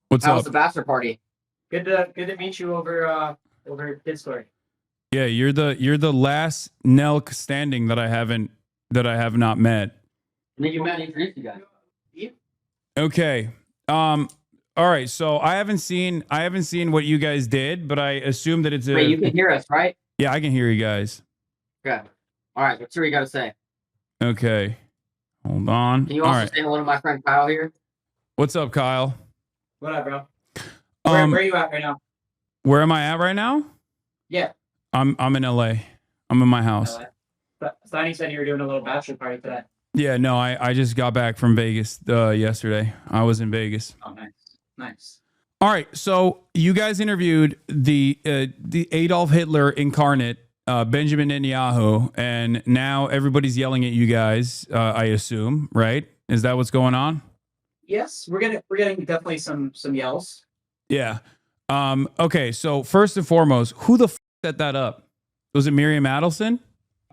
What's How was up? the bachelor party? Good to meet you over Discord. Yeah, you're the last NELK standing that I have not met. And then you met introduced you guys. Okay. All right. So I haven't seen what you guys did, but I assume that it's a. Wait, you can hear us, right? Yeah, I can hear you guys. Okay. All right. Let's see what you got to say. Okay. Hold on. Can you All also right. say hello to my friend Kyle here? What's up, Kyle? What up, bro? Where are you at right now? Where am I at right now? Yeah. I'm in LA. I'm in my house. Sonny said you were doing a little bachelor party today. Yeah, no, I just got back from Vegas yesterday. I was in Vegas. Oh, nice. All right, so you guys interviewed the Adolf Hitler incarnate, Benjamin Netanyahu, and now everybody's yelling at you guys. I assume, right? Is that what's going on? Yes, we're getting definitely some yells. Yeah. Okay, so first and foremost, who the set that up? Was it Miriam Adelson?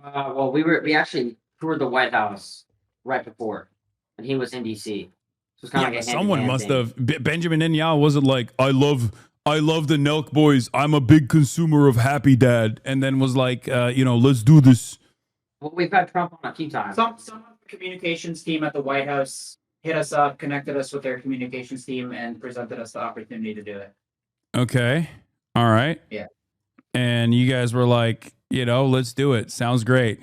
Well, we actually toured the White House right before, and he was in DC. So it's kind of like a someone must have. Benjamin Netanyahu wasn't like, I love the NELK boys. I'm a big consumer of Happy Dad, and then was like, let's do this. Well, we've had Trump on a few times. Some of the communications team at the White House hit us up, connected us with their communications team, and presented us the opportunity to do it. Okay. All right. Yeah. And you guys were like, let's do it. Sounds great.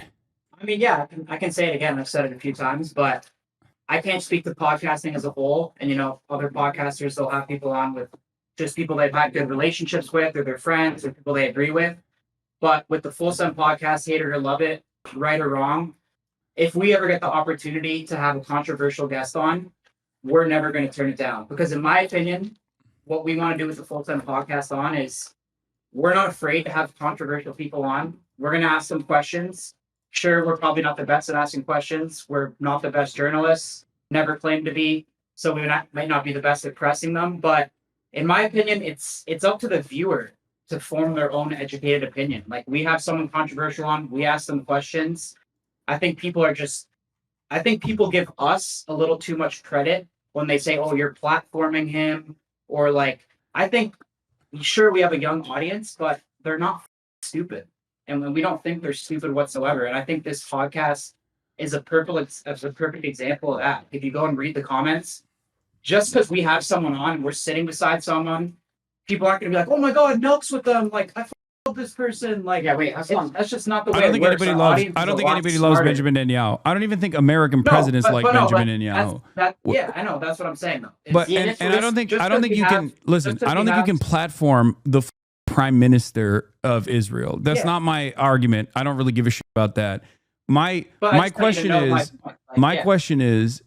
I mean, yeah, I can say it again. I've said it a few times, but I can't speak to podcasting as a whole. And, other podcasters, they'll have people on with just people they've had good relationships with, or their friends, or people they agree with. But with the Full Sun podcast, hate it or love it, right or wrong, if we ever get the opportunity to have a controversial guest on, we're never going to turn it down. Because in my opinion, what we want to do with the Full Sun podcast on is we're not afraid to have controversial people on. We're going to ask them questions. Sure, we're probably not the best at asking questions. We're not the best journalists, never claimed to be. So we might not be the best at pressing them. But in my opinion, it's up to the viewer to form their own educated opinion. Like, we have someone controversial on, we ask them questions. I think people give us a little too much credit when they say, oh, you're platforming him. Or like, I think, sure, we have a young audience, but they're not stupid. And we don't think they're stupid whatsoever. And I think this podcast is a perfect example of that. If you go and read the comments, just because we have someone on, we're sitting beside someone, people aren't going to be like, oh my God, NELK's with them. Like, I love this person. Like, yeah, wait, that's just not the way it works. I don't think anybody loves Benjamin Netanyahu. I don't even think American presidents like Benjamin Netanyahu. Yeah, I know. That's what I'm saying, though. But and I don't think you can listen. I don't think you can platform the prime minister of Israel. That's not my argument. I don't really give a shit about that. My question is,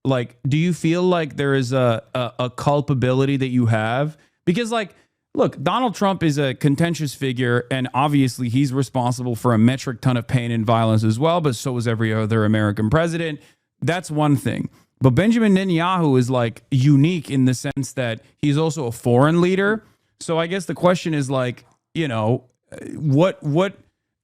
like, do you feel like there is a culpability that you have? Because, like, look, Donald Trump is a contentious figure, and obviously he's responsible for a metric ton of pain and violence as well, but so is every other American president. That's one thing. But Benjamin Netanyahu is, like, unique in the sense that he's also a foreign leader. So I guess the question is, like, what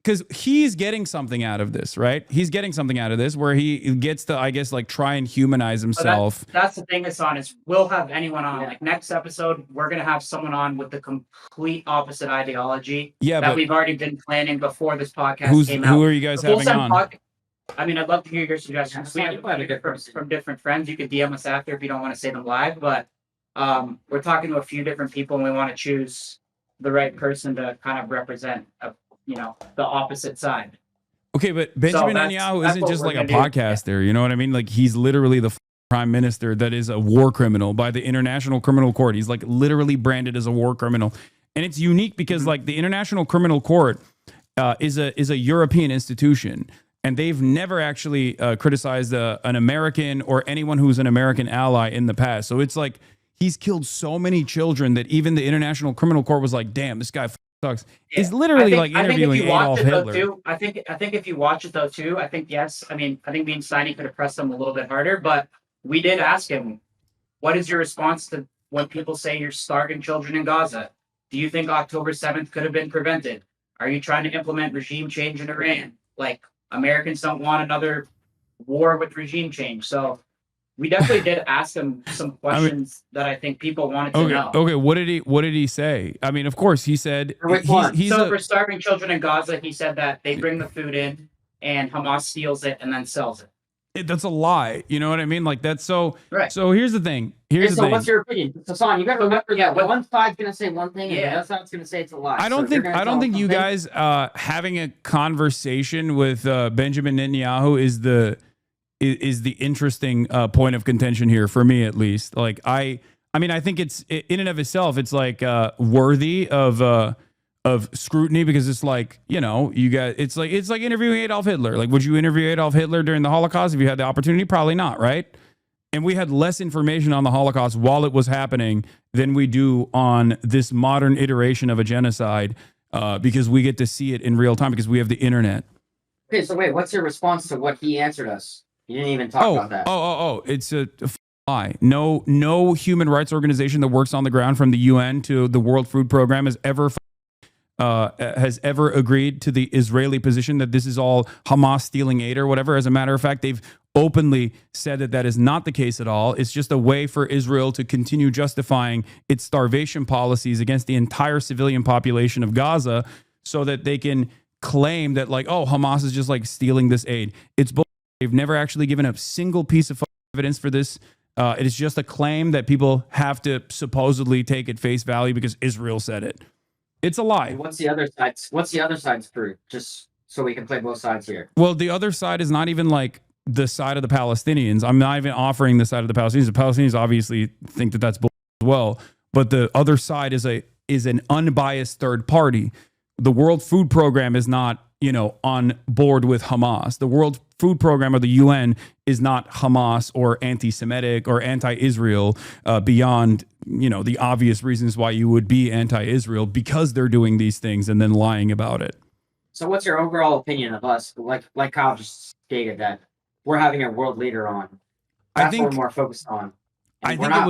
because he's getting something out of this, right? He's getting something out of this where he gets to, I guess, like, try and humanize himself. That's the thing, Hassan, is we'll have anyone on. Like, next episode, we're going to have someone on with the complete opposite ideology that we've already been planning before this podcast came out. Who are you guys having on? I mean, I'd love to hear your suggestions. We have from different friends. You could DM us after if you don't want to say them live, but we're talking to a few different people, and we want to choose the right person to kind of represent the opposite side. Okay, but Benjamin Netanyahu isn't just like a podcaster. You know what I mean? Like, he's literally the prime minister that is a war criminal by the International Criminal Court. He's, like, literally branded as a war criminal. And it's unique because like the International Criminal Court is a European institution, and they've never actually criticized an American or anyone who's an American ally in the past. So it's like he's killed so many children that even the International Criminal Court was like, damn, this guy sucks. Yeah. He's literally like interviewing Adolf Hitler. I think if you watch it though too, I think yes. I think me and Steiny could have pressed him a little bit harder, but we did ask him, what is your response to when people say you're starving children in Gaza? Do you think October 7th could have been prevented? Are you trying to implement regime change in Iran? Like, Americans don't want another war with regime change. So we definitely did ask him some questions that I think people wanted to know. Okay, what did he say? I mean, of course, he said for starving children in Gaza, he said that they bring the food in and Hamas steals it and then sells it. That's a lie. You know what I mean? Like that's so. Right. So here's the thing. So what's your opinion? Hasan, you got to remember that one side's gonna say one thing, and the other side's gonna say it's a lie. I don't think you guys having a conversation with Benjamin Netanyahu is the interesting point of contention here for me, at least. Like I mean, I think it's in and of itself, it's like worthy of scrutiny, because it's like, you know, you guys, it's like interviewing Adolf Hitler. Like, would you interview Adolf Hitler during the Holocaust if you had the opportunity? Probably not, right? And we had less information on the Holocaust while it was happening than we do on this modern iteration of a genocide, because we get to see it in real time because we have the internet. Okay, so wait, what's your response to what he answered us? You didn't even talk about that. It's a lie. No human rights organization that works on the ground, from the UN to the World Food Program, has ever agreed to the Israeli position that this is all Hamas stealing aid or whatever. As a matter of fact, they've openly said that that is not the case at all. It's just a way for Israel to continue justifying its starvation policies against the entire civilian population of Gaza, so that they can claim that, like, oh, Hamas is just like stealing this aid. It's bullshit. They've never actually given a single piece of evidence for this. It is just a claim that people have to supposedly take at face value because Israel said it. It's a lie. What's the other side's proof? Just so we can play both sides here. Well, the other side is not even like the side of the Palestinians. I'm not even offering the side of the Palestinians. The Palestinians obviously think that that's bull as well. But the other side is an unbiased third party. The World Food Program is not, you know, on board with Hamas. The World Food Program or the UN is not Hamas or anti-Semitic or anti-Israel, beyond, you know, the obvious reasons why you would be anti-Israel, because they're doing these things and then lying about it. So what's your overall opinion of us? Like Kyle just stated, that we're having a world leader on. That's what we're more focused on. I think it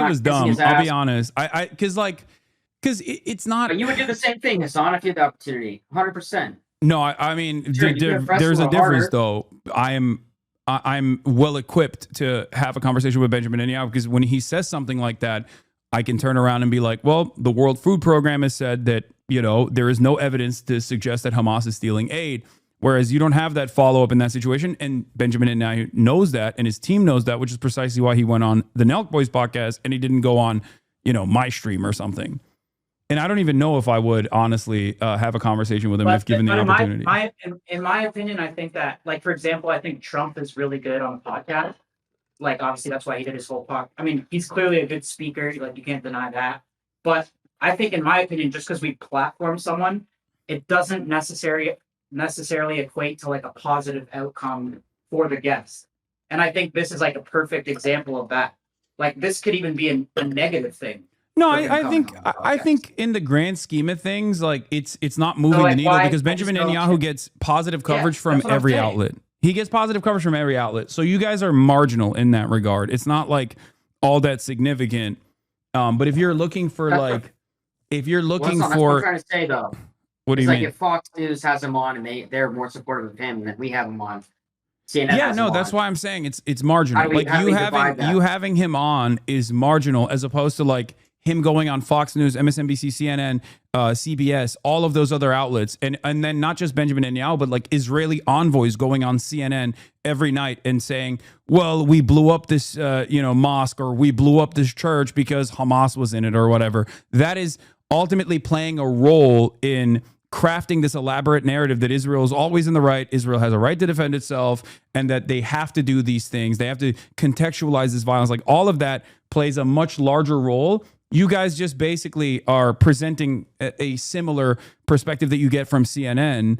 was dumb. I'll be honest. Because it's not. But you would do the same thing, Hasan, if you had the opportunity. 100%. No, I mean, there's a difference, though. I'm well equipped to have a conversation with Benjamin Netanyahu, because when he says something like that, I can turn around and be like, well, the World Food Program has said that, you know, there is no evidence to suggest that Hamas is stealing aid. Whereas you don't have that follow-up in that situation. And Benjamin Netanyahu knows that, and his team knows that, which is precisely why he went on the NELK Boys podcast and he didn't go on, you know, my stream or something. And I don't even know if I would honestly have a conversation with him if given the opportunity. In my opinion, I think that, like, for example, I think Trump is really good on the podcast. Like, obviously, that's why he did his whole podcast. I mean, he's clearly a good speaker. Like, you can't deny that. But I think, in my opinion, just because we platform someone, it doesn't necessarily equate to, like, a positive outcome for the guest. And I think this is, like, a perfect example of that. Like, this could even be a negative thing. No, I think in the grand scheme of things, like, it's not moving the needle, because Benjamin Netanyahu gets positive coverage from every outlet. He gets positive coverage from every outlet. So you guys are marginal in that regard. It's not like all that significant. But if you're looking for what I'm trying to say, though. What do you mean? Like, if Fox News has him on and they're more supportive of him than we have him on. CNN that's why I'm saying it's marginal. Like, you having him on is marginal, as opposed to like him going on Fox News, MSNBC, CNN, CBS, all of those other outlets. And then not just Benjamin Netanyahu, but like Israeli envoys going on CNN every night and saying, well, we blew up this mosque, or we blew up this church because Hamas was in it, or whatever. That is ultimately playing a role in crafting this elaborate narrative that Israel is always in the right, Israel has a right to defend itself, and that they have to do these things. They have to contextualize this violence. Like, all of that plays a much larger role. You guys just basically are presenting a similar perspective that you get from CNN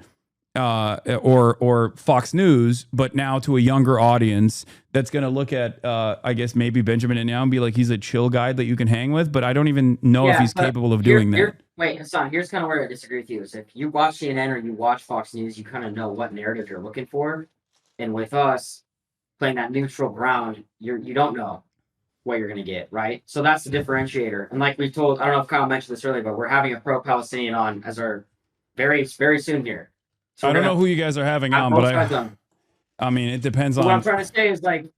or Fox News, but now to a younger audience that's going to look at, I guess, maybe Benjamin Netanyahu and be like, he's a chill guy that you can hang with, but I don't even know if he's capable of doing that. Wait, Hasan, here's kind of where I disagree with you. Is if you watch CNN or you watch Fox News, you kind of know what narrative you're looking for. And with us playing that neutral ground, you don't know what you're going to get, right? So that's the differentiator. And like we told, I don't know if Kyle mentioned this earlier, but we're having a pro-Palestinian on as our very, very soon here. So I don't know who you guys are having on, but I mean, it depends on. What I'm trying to say is, like,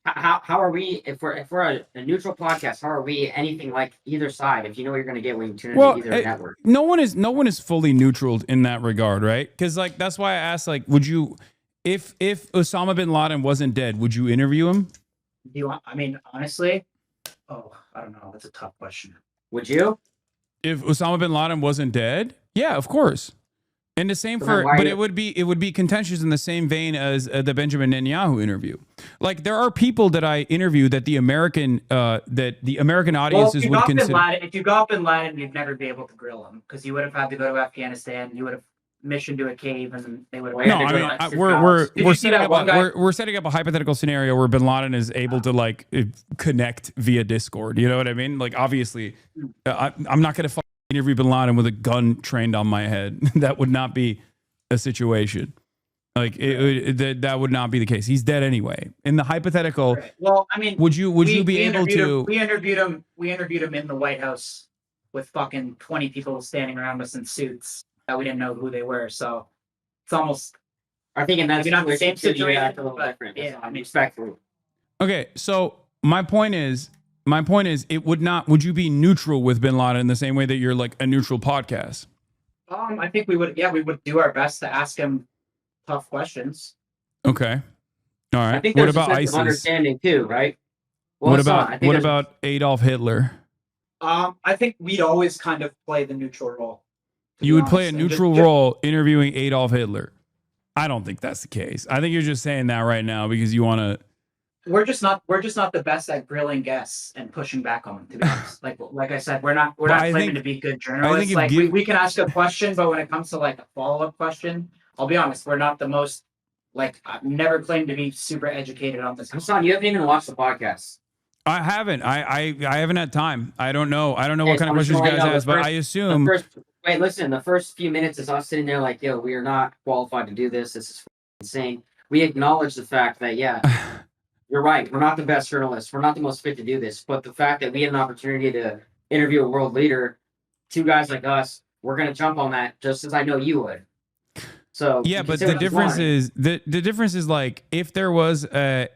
how are we if we're a neutral podcast? How are we anything like either side? If you know what you're going to get when you tune into either network. No one is fully neutral in that regard, right? Because like that's why I asked, like, would you, if Osama bin Laden wasn't dead, would you interview him? Do you want? I mean, honestly, I don't know. That's a tough question. Would you? If Osama bin Laden wasn't dead, yeah, of course. And the same but it would be contentious in the same vein as the Benjamin Netanyahu interview. Like there are people that I interview that the American audiences would consider. If you got bin Laden, you'd never be able to grill him because you would have had to go to Afghanistan. You would have mission to a cave, and they would. No, I mean we're setting up a hypothetical scenario where bin Laden is able to like connect via Discord. You know what I mean? Like obviously, I'm not going to interview bin Laden with a gun trained on my head. That would not be a situation. Like that would not be the case. He's dead anyway. In the hypothetical, right. Well, I mean, would you be able to? We interviewed him in the White House with fucking 20 people standing around us in suits that we didn't know who they were. So it's almost. I think in that not the same situation, a little different. Yeah, I mean, respectful. Okay, so my point is, it would not. Would you be neutral with bin Laden in the same way that you're like a neutral podcast? I think we would. Yeah, we would do our best to ask him tough questions. Okay, all right. I think what there's about a sense ISIS? of understanding too, right? Well, what about Adolf Hitler? I think we'd always kind of play the neutral role. You would play a neutral role interviewing Adolf Hitler. I don't think that's the case. I think you're just saying that right now because you want to. We're just not the best at grilling guests and pushing back on them, to be honest. Like I said, we're not claiming to be good journalists. Like we can ask a question, but when it comes to like a follow-up question, I'll be honest, we're not the most like I've never claimed to be super educated on this. Hasan, you haven't even watched the podcast. I haven't. I haven't had time. I don't know what kind of questions you guys ask, but I assume. Wait, listen. The first few minutes is us sitting there like, yo, we are not qualified to do this. This is insane. We acknowledge the fact that, yeah, you're right. We're not the best journalists. We're not the most fit to do this. But the fact that we had an opportunity to interview a world leader, two guys like us, we're going to jump on that just as I know you would. So yeah, but the difference is the difference is like if there was a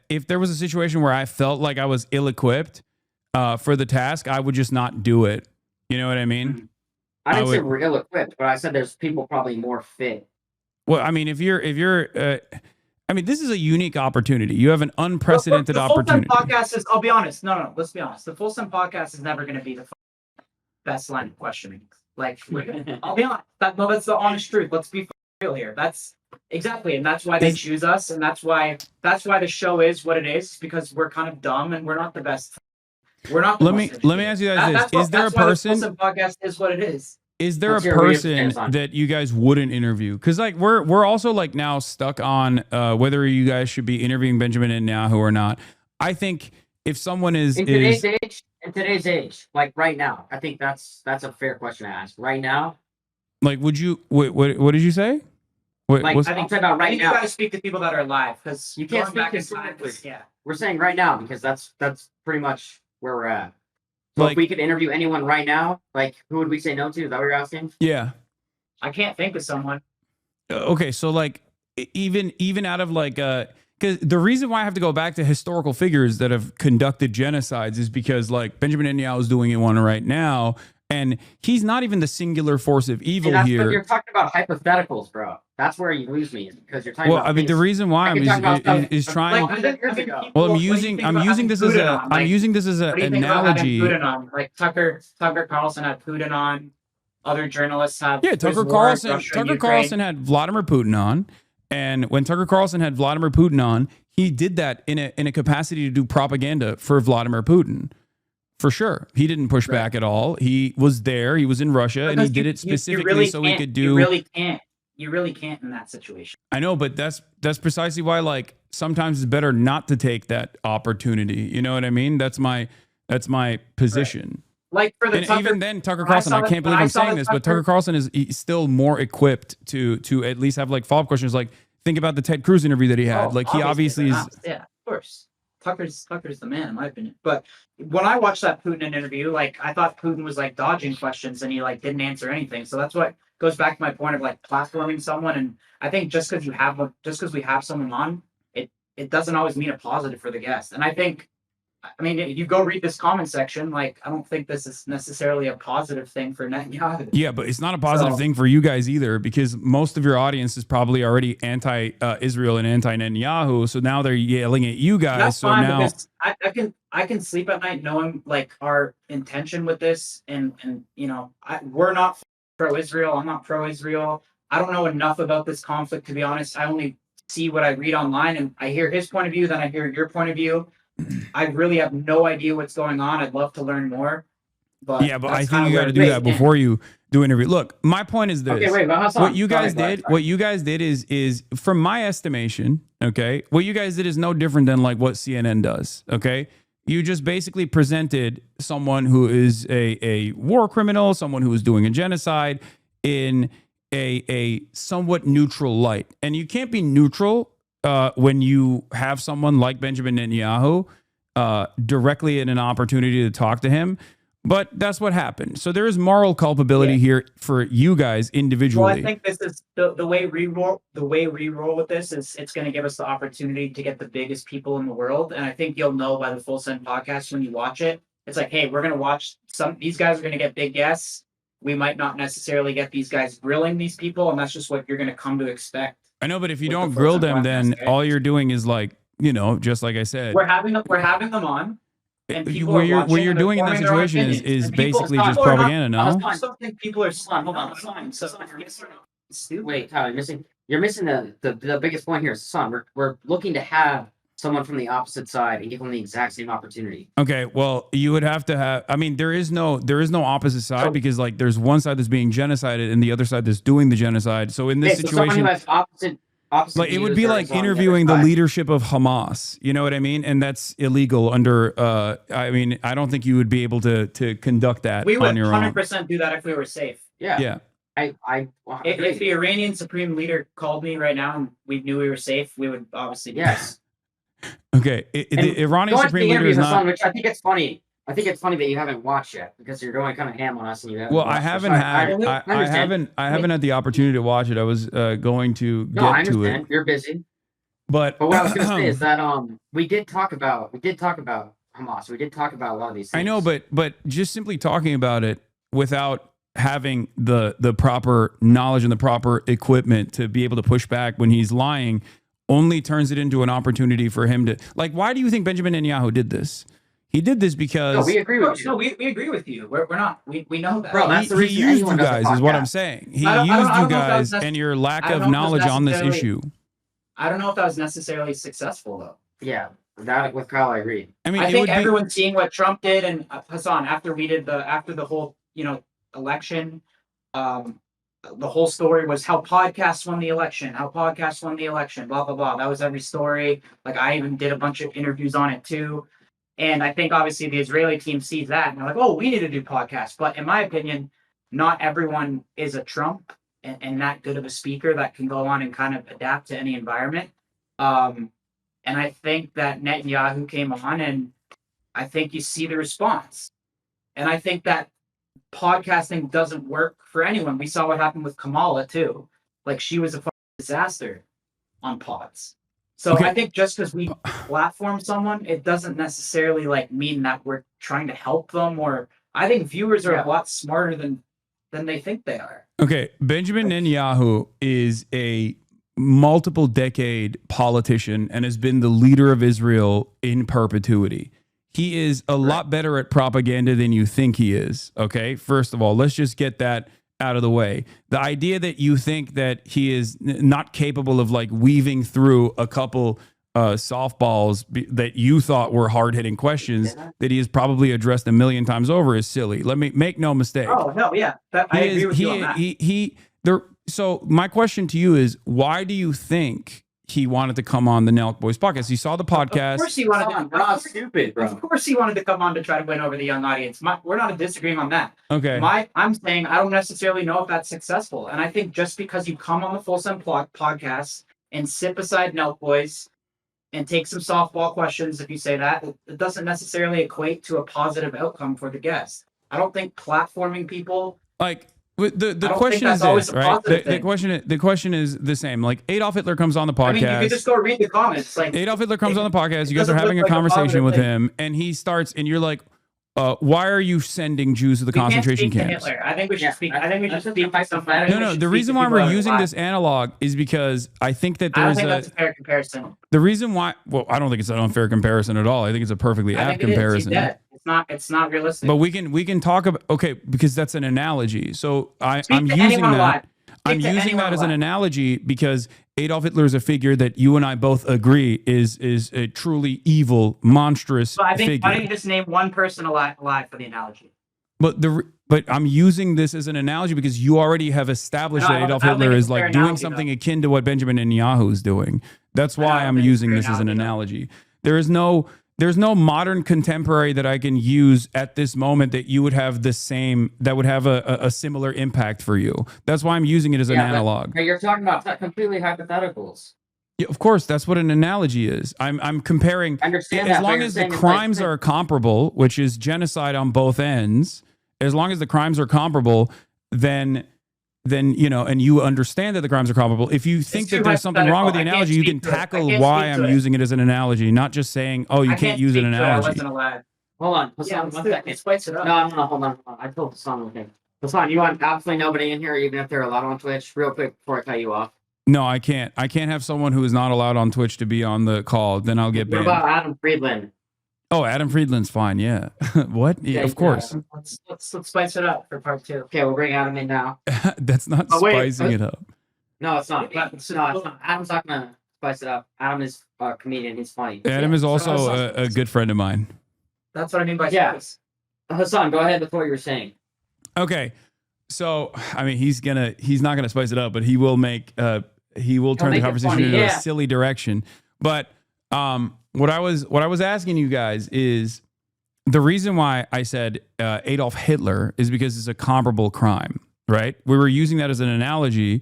situation where I felt like I was ill-equipped for the task, I would just not do it. You know what I mean? I didn't say we're ill-equipped, but I said there's people probably more fit. Well, I mean, if you're I mean, this is a unique opportunity. You have an unprecedented opportunity. The podcast is, I'll be honest. No, let's be honest. The Full Send podcast is never going to be the best line of questioning. Like, I'll be honest. That's the honest truth. Let's be real here. That's exactly, and that's why they choose us, and that's why the show is what it is, because we're kind of dumb and we're not the best. We're not. Let me ask you guys this: is there a person? The podcast is what it is. Is there a person that you guys wouldn't interview? Because like we're also like now stuck on whether you guys should be interviewing Benjamin Netanyahu or not. I think if someone is in today's age, like right now, I think that's a fair question to ask. Right now, like, would you? What did you say? I think about right now. You guys speak to people that are alive because you can't speak historically. Yeah, we're saying right now because that's pretty much where we're at. So like, if we could interview anyone right now, like who would we say no to? Is that what you're asking? Yeah. I can't think of someone. Okay, so like even out of like because the reason why I have to go back to historical figures that have conducted genocides is because like Benjamin Netanyahu is doing one right now, and he's not even the singular force of evil here. You're talking about hypotheticals, bro. That's where you lose me, because you're talking. Well, I mean, the reason why is trying. Well, I'm using this as an analogy. Like Tucker Carlson had Putin on. Other journalists have. Yeah, Tucker Carlson had Vladimir Putin on, and when Tucker Carlson had Vladimir Putin on, he did that in a capacity to do propaganda for Vladimir Putin. For sure. He didn't push back at all. He was there. He was in Russia, and he did it specifically so he could do. You really can't in that situation. I know, but that's precisely why, like, sometimes it's better not to take that opportunity. You know what I mean? That's my position. Right. Like for the even then, Tucker Carlson, I can't believe I'm saying this, but Tucker Carlson is still more equipped to at least have like follow-up questions. Like, think about the Ted Cruz interview that he had. Like, he obviously is. Yeah, of course. Tucker's the man, in my opinion. But when I watched that Putin interview, like I thought Putin was like dodging questions and he like didn't answer anything. So that's what goes back to my point of like platforming someone. And I think just because we have someone on, it doesn't always mean a positive for the guest. And I think, I mean, if you go read this comment section, like, I don't think this is necessarily a positive thing for Netanyahu. Yeah, but it's not a positive thing for you guys either, because most of your audience is probably already anti-Israel and anti-Netanyahu. So now they're yelling at you guys. That's so fine, now I can sleep at night knowing like our intention with this, and you know, we're not pro-Israel. I'm not pro-Israel. I don't know enough about this conflict, to be honest. I only see what I read online, and I hear his point of view, then I hear your point of view. I really have no idea what's going on. I'd love to learn more. But yeah, but I think you got to do that before you do an interview. Look, my point is this. Okay, wait, but Hasan, what you guys did is from my estimation, okay, what you guys did is no different than like what CNN does, okay? You just basically presented someone who is a war criminal, someone who is doing a genocide in a somewhat neutral light. And you can't be neutral when you have someone like Benjamin Netanyahu directly in an opportunity to talk to him. But that's what happened. So there is moral culpability here for you guys individually. Well, I think this is the way we roll. The way we roll with this is it's going to give us the opportunity to get the biggest people in the world. And I think you'll know by the Full Send podcast when you watch it. It's like, hey, we're going to watch these guys are going to get big guests. We might not necessarily get these guys grilling these people, and that's just what you're going to come to expect. I know, but if you don't grill them, then all you're doing is like, you know, just like I said, we're having them on. And what you're doing in that situation is basically just propaganda, no? I still think people are hold on. Wait, Tyler, you're missing the biggest point here, Hasan. We're looking to have someone from the opposite side and give them the exact same opportunity. Okay, well, you would have to have. I mean, there is no opposite side, because like there's one side that's being genocided and the other side that's doing the genocide. So in this situation, like it would be like interviewing the leadership of Hamas. You know what I mean? And that's illegal under. I mean, I don't think you would be able to conduct that on your own. We would 100% do that if we were safe. Yeah. Yeah. If the Iranian supreme leader called me right now and we knew we were safe, we would obviously do that. Okay, the Iranian supreme leader is not. Which I think it's funny. I think it's funny that you haven't watched yet, because you're going kind of ham on us, and you haven't. Well, I haven't had the opportunity to watch it. I was going to get to it. You're busy. But what I was going to say is that we did talk about Hamas. We did talk about a lot of these things. I know, but just simply talking about it without having the proper knowledge and the proper equipment to be able to push back when he's lying only turns it into an opportunity for him to, like, why do you think Benjamin Netanyahu did this? He did this because... No, we agree with you. No, we agree with you. We're not. We know that. Bro, that's the reason he used you guys, is what I'm saying. He used you guys and your lack of knowledge on this issue. I don't know if that was necessarily successful, though. Yeah, that with Kyle, I agree. I think everyone's seeing what Trump did, and Hasan, after the whole, election, the whole story was how podcasts won the election, blah, blah, blah. That was every story. Like, I even did a bunch of interviews on it too. And I think obviously the Israeli team sees that and they're like, oh, we need to do podcasts. But in my opinion, not everyone is a Trump and that good of a speaker that can go on and kind of adapt to any environment. And I think that Netanyahu came on, and I think you see the response. And I think that podcasting doesn't work for anyone. We saw what happened with Kamala too. Like, she was a disaster on pods. So I think just because we platform someone, it doesn't necessarily like mean that we're trying to help them. Or I think viewers are a lot smarter than they think they are. Okay, Benjamin Netanyahu is a multiple decade politician and has been the leader of Israel in perpetuity. He is a lot better at propaganda than you think he is. Okay, first of all, let's just get that out of the way. The idea that you think that he is not capable of like weaving through a couple softballs that you thought were hard-hitting questions that he has probably addressed a million times over is silly. Let me make no mistake. Oh, no, yeah. I agree with you on that. So my question to you is, why do you think he wanted to come on the NELK Boys podcast? He saw the podcast. Of course he wanted to. We're not stupid, bro. Of course he wanted to come on to try to win over the young audience. We're not disagreeing on that. Okay. I'm saying I don't necessarily know if that's successful. And I think just because you come on the Full Send podcast and sit beside NELK Boys and take some softball questions, if you say that, it doesn't necessarily equate to a positive outcome for the guest. I don't think platforming people... Like... The question is this, right? The question is the same. Like Adolf Hitler comes on the podcast. I mean, you can just go read the comments. Like Adolf Hitler comes on the podcast. You guys are having a conversation with him, and he starts, and you're like, why are you sending Jews to the concentration camps? I think we should speak. I think we should speak by some. No. The reason why we're using this analog is because I think that there's that's a fair comparison. The reason why, well, I don't think it's an unfair comparison at all. I think it's a perfectly apt comparison. It's not realistic. But we can talk about, okay, because that's an analogy. So I'm using that. I'm using that as an analogy because Adolf Hitler is a figure that you and I both agree is a truly evil, monstrous figure. Why don't you just name one person alive for the analogy? But I'm using this as an analogy because you already have established that Adolf Hitler is like doing something akin to what Benjamin Netanyahu is doing. That's why I'm using this as an analogy. There's no modern contemporary that I can use at this moment that you would have the same, that would have a similar impact for you. That's why I'm using it as an analog. But you're talking about completely hypotheticals. Yeah, of course, that's what an analogy is. I'm comparing. As long as the crimes are comparable, which is genocide on both ends, as long as the crimes are comparable, then you know, and you understand that the crimes are comparable. If you think that there's something wrong with the analogy, you can tackle why I'm using it as an analogy, not just saying, "Oh, you can't use an analogy." I wasn't allowed. Hold on, Hasan, 1 second. Spice it up. No, hold on. I told Hasan one thing. Hasan, you want absolutely nobody in here, even if they're allowed on Twitch. Real quick before I cut you off. No, I can't. I can't have someone who is not allowed on Twitch to be on the call. Then I'll get banned. What about Adam Friedland? Oh, Adam Friedland's fine. Yeah. What? Yeah, of course. Let's spice it up for part 2. Okay, we'll bring Adam in now. That's not spicing it up. No, it's not. It's not. Adam's not gonna spice it up. Adam is a comedian. He's funny. Adam is also a good friend of mine. That's what I mean by spice. Hasan, go ahead with what you were saying. Okay. So, I mean, he's not gonna spice it up, but he will turn the conversation into a silly direction. But what I was asking you guys is the reason why I said Adolf Hitler is because it's a comparable crime, right? We were using that as an analogy.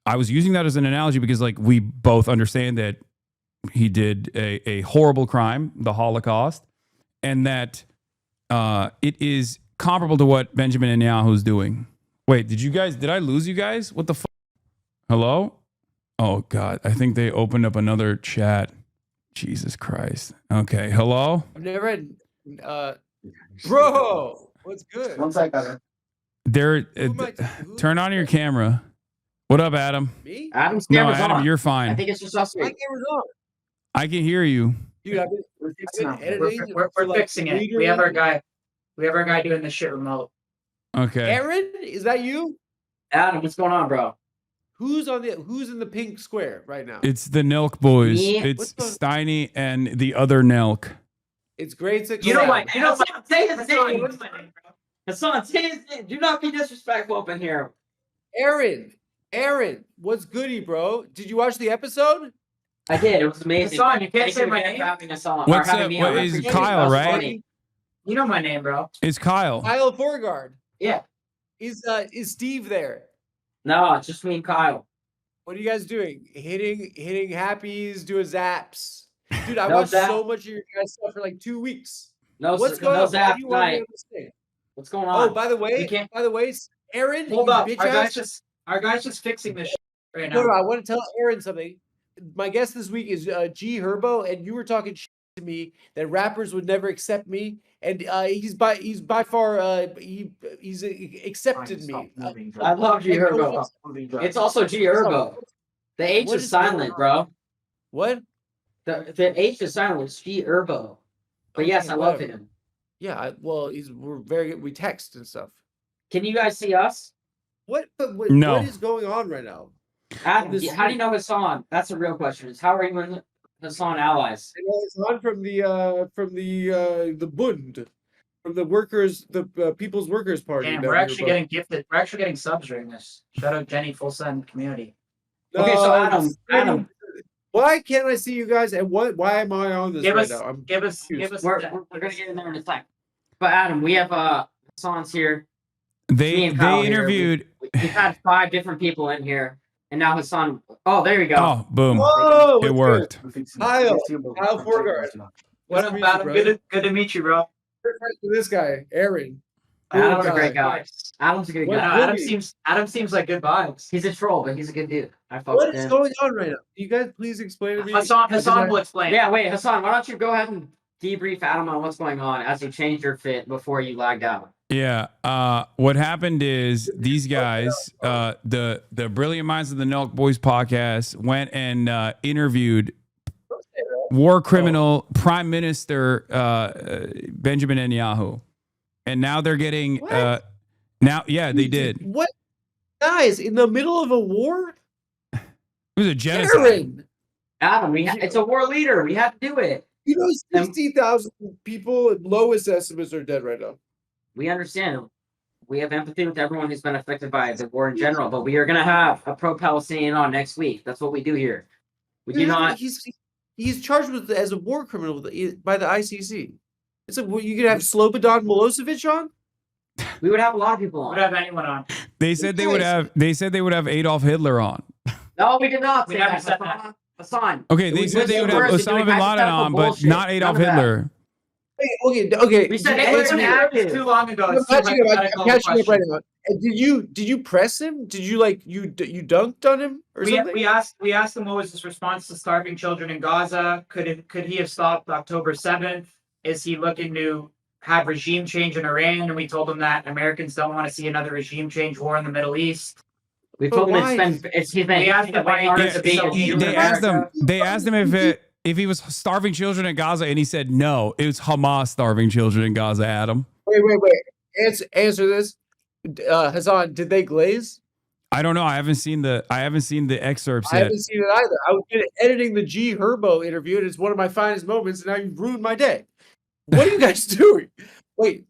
I was using that as an analogy because, like, we both understand that he did a horrible crime, the Holocaust, and that it is comparable to what Benjamin Netanyahu is doing. Wait, did I lose you guys? What the fuck? Hello? Oh, God. I think they opened up another chat. Jesus Christ. Okay. Hello? I've never had, bro, what's good? One second. Turn on your camera. What up, Adam? Me? Adam's camera's Adam, on. you're fine. I think it's just us three. My camera's on. I can hear you. Dude, we're fixing it. We have our guy doing this shit remote. Okay. Aaron, is that you? Adam, what's going on, bro? Who's in the pink square right now? It's the NELK boys. Me? It's Steiny and the other NELK. It's grade 6. You know what? Say his name. Hasan, say his name. Do not be disrespectful up in here. Aaron, what's goody, bro? Did you watch the episode? I did. It was amazing. Hasan, you can't say my name. What's up? What is Kyle, right? You know my name, bro. It's Kyle. Kyle Forgard. Yeah. Is Steve there? No, it's just me and Kyle. What are you guys doing? Hitting happies, doing zaps. Dude, I watched so much of your guys' stuff for like 2 weeks. What's going on? Zap tonight. What's going on? Oh, by the way, Aaron, hold up. Our guy's just fixing this shit right now. No, I want to tell Aaron something. My guest this week is G Herbo, and you were talking shit to me that rappers would never accept me, and he's by far he's accepted me. I love G Herbo. It's also G Herbo. The H is silent, bro. What? The H is silent. It's G Herbo. But yes, I love him. Yeah, we're very good. We text and stuff. Can you guys see us? What No. What is going on right now? Adam, how do you know Hasan? That's a real question. Is how are you and Hasan allies? I know Hasan from the Bund, from the workers, the People's Workers Party. And we're actually getting gifted. We're actually getting subs during this. Shout out Jenny, full send community. Okay, so Adam. Why can't I see you guys? And why am I on this now? Give us. We're gonna get in there in a sec. But Adam, we have Hasan's here. They interviewed. We've had 5 different people in here, and now Hasan. Oh, there you go. Oh, boom! Whoa, it worked. Kyle Forgard. What up, Adam? Good to meet you, bro. This guy, Aaron. Adam's a God. great guy. Adam's a good What- guy. Adam seems like good vibes. He's a troll, but he's a good dude. I fuck What with is him. going on right now? You guys please explain to me. Hasan will explain. Yeah, wait, Hasan, why don't you go ahead and debrief Adam on what's going on as you changed your fit before you lagged out? Yeah. What happened is these guys, the Brilliant Minds of the NELK Boys podcast, went and interviewed war criminal Prime Minister Benjamin Netanyahu, and now they're getting they did. What, guys? In the middle of a war? It was a genocide. Aaron, Adam, it's a war leader. We have to do it. you know, 60,000 people, lowest estimates, are dead right now. We understand. We have empathy with everyone who's been affected by the war in general, but we are going to have a pro-Palestinian on next week. That's what we do here. We do not. He's charged with as a war criminal by the ICC. It's you could have Slobodan Milosevic on. We would have a lot of people Would on. have anyone on? They said they would have. They said they would have Adolf Hitler on. No, we did not. We say never that. said that. Hassan. Okay, they said they would have Osama bin Laden on, but not Adolf Hitler. Okay. We said answer me. It's too long ago. I'm It's too catching up. hypothetical I'm catching up right question. now. And did you press him? Did you you dunked on him or something? We asked him what was his response to starving children in Gaza. Could he have stopped October 7th? Is he looking to have regime change in Iran? And we told him that Americans don't want to see another regime change war in the Middle East. We But told him why? it's been We asked him why minority he debate so in evil. They America. asked him if he was starving children in Gaza, and he said no. It was Hamas starving children in Gaza. Adam. Wait. Answer this. Hasan, did they glaze? I don't know. I haven't seen the excerpts I yet. haven't seen it either. I was editing the G Herbo interview, and it's one of my finest moments, and now you've ruined my day. What are you guys doing? Wait,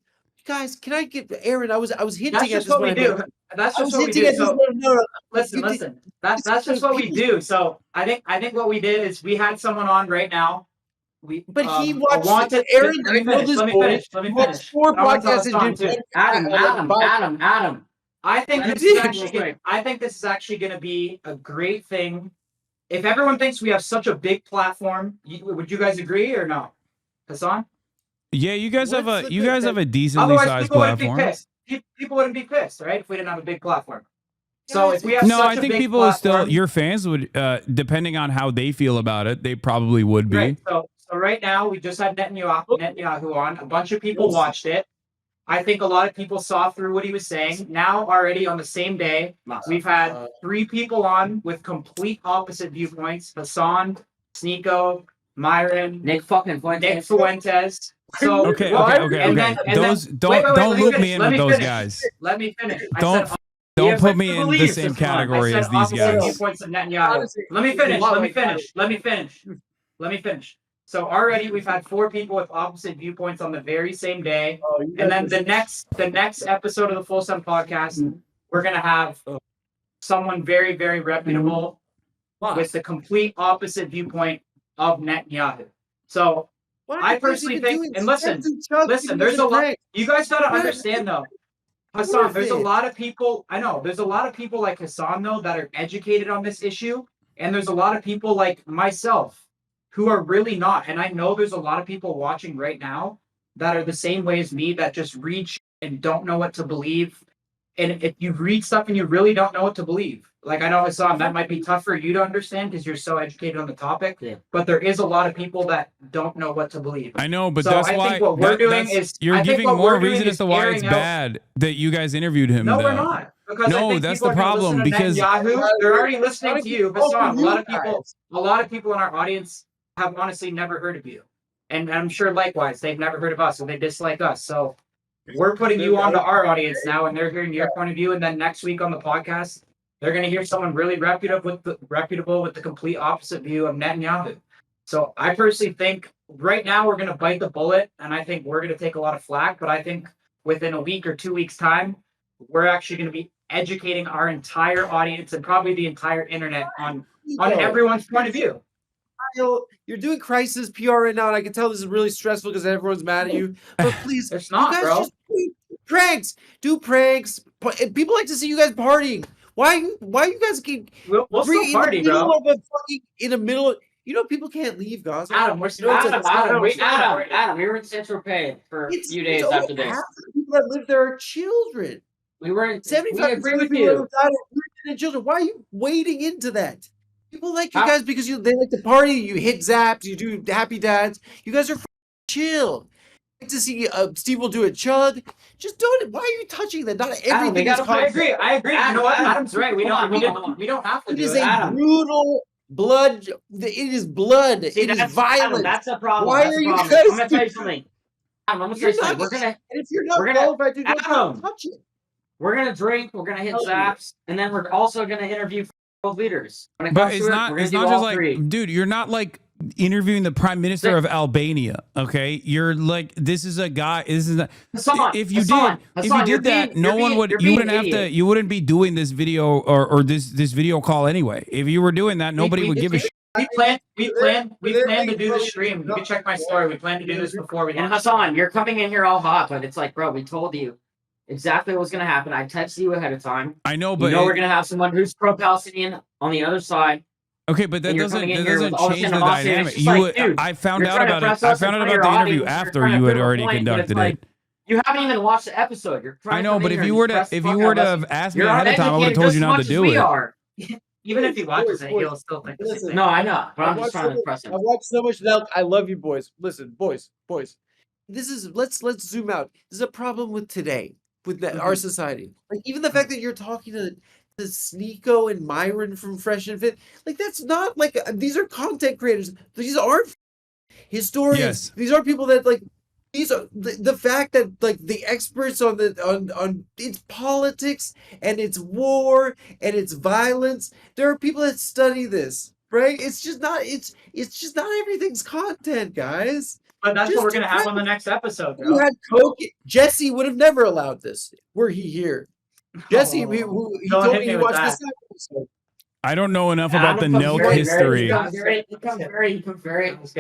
guys, can I get Aaron? I was hinting That's at just this what when we I do. met- That's I was just what we hinting do. at this So when no. listen. That's just what we do. So I think what we did is we had someone on right now. But he a watched wanted. Aaron. Let me finish. Let me finish. Four I want to tell podcasts Hassan and too. did Adam. I think Let this me is finish actually. real quick. I think this is actually going to be a great thing. If everyone thinks we have such a big platform, would you guys agree or no, Hasan? Yeah, you guys have What's a the decently Otherwise, sized people wouldn't be platform. pissed. People wouldn't be pissed, right? If we didn't have a big platform. So if we have No, such I a think big people still platform, your fans would, depending on how they feel about it, they probably would be. right. So right now we just had Netanyahu on. A bunch of people watched it. I think a lot of people saw through what he was saying. Now already on the same day, we've had 3 people on with complete opposite viewpoints: Hasan, Sneeko, Myron, Nick fucking Nick Fuentes. Fuentes. So Okay. and then- Those wait, don't let me loop finish, me in let with me those finish. guys. Let me finish. I Don't said don't have put right me to in the believe same this one. category I as said these opposite guys. viewpoints of Netanyahu. Honestly, Let me finish. wow, Let me like finish. Let me finish. Let me finish. So already we've had 4 people with opposite viewpoints on the very same day. And then the next episode of the Full Sun podcast, we're gonna have someone very, very reputable with the complete opposite viewpoint of Netanyahu. So I personally think, and listen, there's a lot. You guys gotta understand though, Hasan. There's a lot of people. I know there's a lot of people like Hasan though that are educated on this issue, and there's a lot of people like myself who are really not. And I know there's a lot of people watching right now that are the same way as me that just read and don't know what to believe. And if you read stuff and you really don't know what to believe, like I know Hasan, that might be tough for you to understand because you're so educated on the topic. Yeah. But there is a lot of people that don't know what to believe. I know, but So that's I why think what we're doing that's- is you're I think giving what more we're doing reason as is to why it's airing out- bad that you guys interviewed him. No, though. we're not. Because I No, think that's people the are gonna problem, listen to because- Netanyahu, they're already listening to you, Hasan. A lot of guys. people in our audience have honestly never heard of you. And I'm sure likewise, they've never heard of us, so they dislike us. So we're putting you onto our audience now, and they're hearing your point of view. And then next week on the podcast, they're going to hear someone really reputable with the complete opposite view of Netanyahu. So I personally think right now we're going to bite the bullet, and I think we're going to take a lot of flack. But I think within a week or 2 weeks' time, we're actually going to be educating our entire audience and probably the entire internet on everyone's point of view. You're doing crisis PR right now, and I can tell this is really stressful because everyone's mad at you. But please, It's not, you guys bro. just do pranks. People like to see you guys partying. Why you guys keep We'll still in party, the middle bro. of a fucking in the middle? You know, people can't leave Gaza. Adam, we're You know, Adam, we were in Central Pay for a few days after this. Half the people that live there are children. We were in 75% we of agree the with people that you. have died are women and children. Why are you wading into that? People like you How- guys because they like to party. You hit zaps. You do happy dads. You guys are chill. I like to see Steve will do a chug. Just do it. Why are you touching that? Not everything is I agree. You know what? Adam's right. We don't have to It do is it. a brutal blood. It is blood. See, it is that's violent. That's a problem. Why that's are a you problem. guys I'm gonna tell you something. Adam, I'm gonna tell you something. And if you're not we're gonna- qualified to do it, Adam. don't touch it. We're gonna drink. We're gonna hit Help you. zaps, and then we're also gonna interview world leaders. When it But comes it's to not. it, we're It's gonna not do just all like, three. dude. You're not like interviewing the prime minister of Albania. Okay, you're like, this is a guy. This is a. Hassan, If you Hassan, did, Hassan, if you did that, no one would. you're You being wouldn't have idiot. to. You wouldn't be doing this video or this video call anyway. If you were doing that, nobody would give a shit. We plan to do the stream. You can check my story. We plan to do this before we And launch. Hassan, you're coming in here all hot, but it's like, bro, we told you exactly what was gonna happen. I texted you ahead of time. I know, You but know we're gonna have someone who's pro-Palestinian on the other side. okay, but that and you're doesn't coming in that here doesn't with all this change the animosity, and dynamic. it's just like, dude, I found you're out trying to about press it. I us in found out front of about the your interview audience, you're after trying to you had prove a already point, but it's conducted like, it. You haven't even watched the episode. You're trying I know, to but if you were to have asked me you're ahead of time, I would have uneducated told just you as not to much as do we it. are. Even if he watches it, he'll still think the same Listen, thing. No, I know, but I'm I've just watched trying to impress him. I've watched so much NELK. I love you, boys. Listen, boys. This is let's zoom out. This is a problem with today, with our society. Like even the fact that you're talking to Sneeko and Myron from Fresh and Fit, like that's not like these are content creators. These aren't historians. Yes. These are people that like. These are the fact that like the experts on it's politics and it's war and it's violence. There are people that study this, right? It's just not everything's content, guys. But that's Just what we're gonna have try- on the next episode, You bro. had Coke. Jesse would have never allowed this were he here. Jesse, he Don't told hit me me he with watched that. this episode. I don't know enough about the Adam comes NELK very, history. He comes very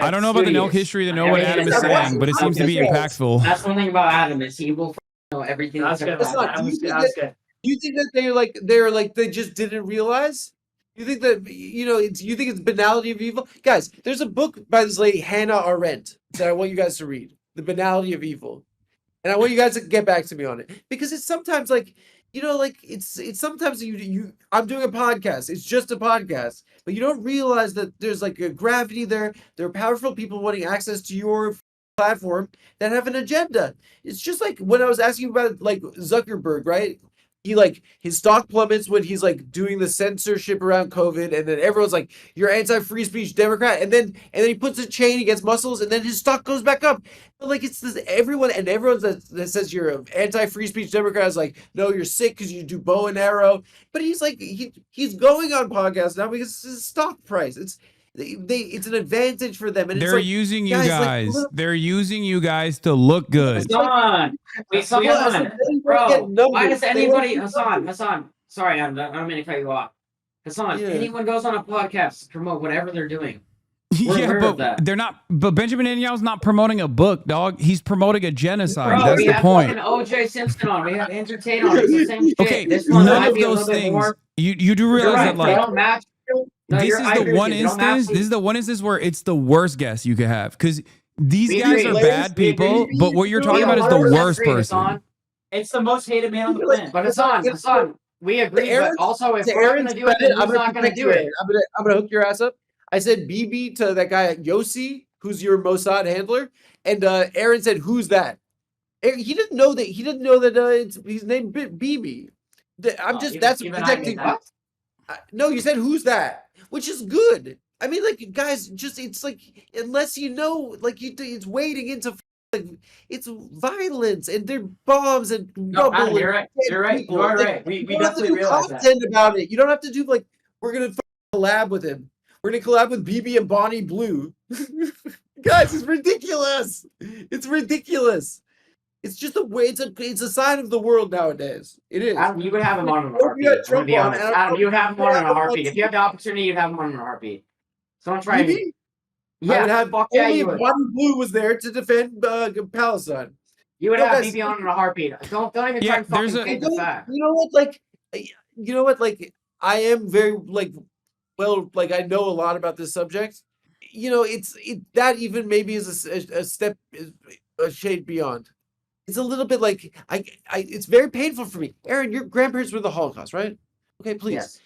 I don't know about the NELK studious. history to know what Everything Adam is is saying, but it seems to be impactful. That's one thing about Adam is he will know everything. That's good. That's not- That was do you good. Do you think that they're like they just didn't realize? You think that you think it's banality of evil? Guys, there's a book by this lady Hannah Arendt that I want you guys to read, The Banality of Evil. And I want you guys to get back to me on it. Because it's sometimes like, it's sometimes I'm doing a podcast. It's just a podcast. But you don't realize that there's like a gravity there. There are powerful people wanting access to your platform that have an agenda. It's just like when I was asking about like Zuckerberg, right? He like his stock plummets when he's like doing the censorship around COVID, and then everyone's like, "You're anti-free speech Democrat," and then he puts a chain against muscles, and then his stock goes back up. But like it's this everyone that says you're an anti-free speech Democrat is like, "No, you're sick because you do bow and arrow." But he's like he's going on podcasts now because it's his stock price. It's an advantage for them, and They're it's like, using you guys, guys. like, They're using you guys to look good. Hassan, Hassan, bro. Why does anybody, Hassan? Sorry, I don't mean to cut you off. Hassan, Yeah. anyone goes on a podcast to promote whatever they're doing. We're Yeah, aware of but that. they're not. But Benjamin Netanyahu's not promoting a book, dog. He's promoting a genocide. Bro, That's we the have point. fucking O.J. Simpson on. We have Entertain on. It's the same shit. Okay, This one none might of be a those little bit things. more. You do You're realize right. that They like don't match. No, this I is the agree with one you. They don't match instance. you. This is the one instance where it's the worst guess you could have because these We guys agree. are We bad agree. people. But what you're We talking about is the 100% worst agree, person. Hassan. It's the most hated man on the planet. But Hassan, we agree. Aaron's- But also, if To we're not Aaron's gonna do it, credit, then I'm who's gonna not gonna protect do you, it? Aaron. I'm gonna hook your ass up. I said Bibi to that guy Yossi, who's your Mossad handler, and Aaron said, "Who's that?" He didn't know that. He didn't know that he's named Bibi. That's even I protecting. knew that. No, you said who's that, which is good. I mean, like guys, it's like unless you know, like it's wading into like it's violence and they're bombs and No, rubble. Adam, and you're right. dead You're right. people. You are Like, right. We you don't have to definitely do realize that. content about it. You don't have to do like we're gonna collab with him. We're gonna collab with BB and Bonnie Blue. Guys, it's ridiculous. It's ridiculous. It's just a way. It's a sign of the world nowadays. It is. Adam, you would have him on in a Hope heartbeat. you had I'm gonna Trump be on, honest. and Adam, you would have him on in a Trump on heartbeat. If you had the opportunity, you'd have him on in a heartbeat. So don't try and BB? I yeah, would have fuck yeah, only you if would. Bonnie Blue was there to defend Palestine. You would No, have guys, BB on in a heartbeat. Don't even Yeah, try and there's fucking a- fake the fact. You know what? Like, I am very like, well, like I know a lot about this subject, that even maybe is a step, a shade beyond. It's a little bit like it's very painful for me. Aaron, your grandparents were in the Holocaust, right? Okay, please. Yes.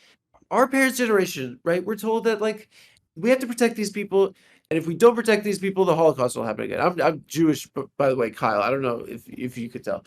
Our parents' generation, right? We're told that like we have to protect these people, and if we don't protect these people, the Holocaust will happen again. I'm Jewish, by the way, Kyle. I don't know if you could tell.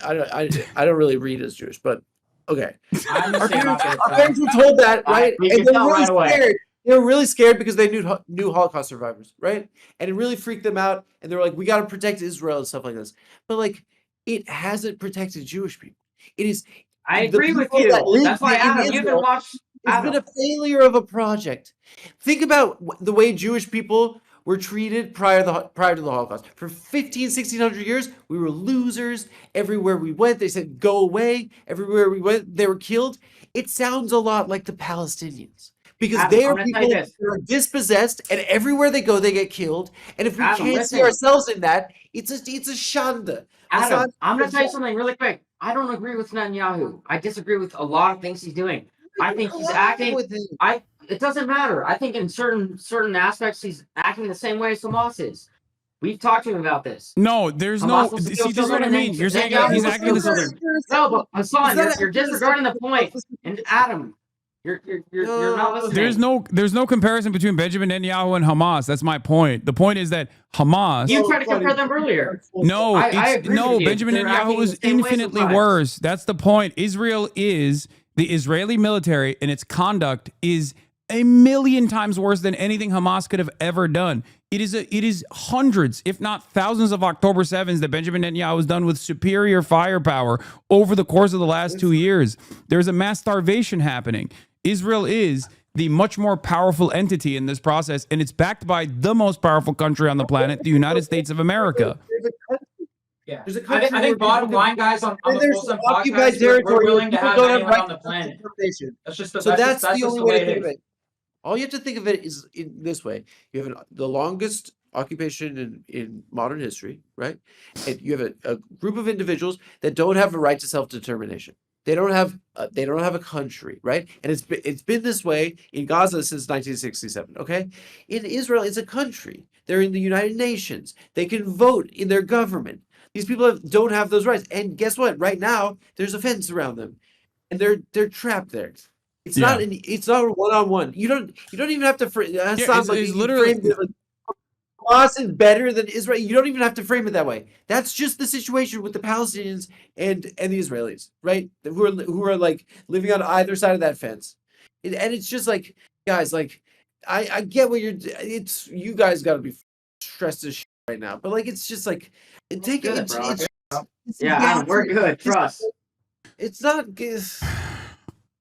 I don't really read as Jewish, but okay. Our parents were told that, right? And they're really scared. They were really scared because they knew Holocaust survivors, right? And it really freaked them out. And they're like, we got to protect Israel and stuff like this. But like, it hasn't protected Jewish people. It is. I agree with you. That's why Adam, you haven't watched. It's been a failure of a project. Think about the way Jewish people were treated prior to the Holocaust. For 1600 years, we were losers. Everywhere we went, they said, go away. Everywhere we went, they were killed. It sounds a lot like the Palestinians. Because they are people that are dispossessed, and everywhere they go, they get killed. And if we can't see ourselves in that, it's a shanda. Adam, I'm going to tell you something really quick. I don't agree with Netanyahu. I disagree with a lot of things he's doing. I think he's acting. It doesn't matter. I think in certain aspects, he's acting the same way as Hamas is. We've talked to him about this. No, there's no. See, this is what I mean. You're saying he's acting the same. No, but Hasan, you're disregarding the point. And Adam. You're not listening. There's no comparison between Benjamin Netanyahu and Hamas. That's my point. The point is that Hamas. You tried to compare them earlier. No, Benjamin Netanyahu was infinitely worse. That's the point. Israel is the Israeli military, and its conduct is a million times worse than anything Hamas could have ever done. It is hundreds, if not thousands, of October 7s that Benjamin Netanyahu has done with superior firepower over the course of the last 2 years. There's a mass starvation happening. Israel is the much more powerful entity in this process, and it's backed by the most powerful country on the planet, the United States of America. Yeah, I think bottom line, guys, on the Folsom podcast, we're willing to have anyone on the planet. That's just the only way to think of it. All you have to think of it is in this way: you have the longest occupation in modern history, right? And you have a group of individuals that don't have a right to self-determination. They don't have a country, right? And it's been this way in Gaza since 1967. Okay, in Israel, it's a country. They're in the United Nations. They can vote in their government. These people don't have those rights. And guess what? Right now, there's a fence around them, and they're trapped there. It's not a one-on-one. You don't even have to. It's literally. Hamas is better than Israel. You don't even have to frame it that way. That's just the situation with the Palestinians and the Israelis, right? Who are like living on either side of that fence, and it's just like, guys, like I get what you guys got to be stressed as shit right now, but like it's just like take it. Yeah, we're good. Trust. It's not.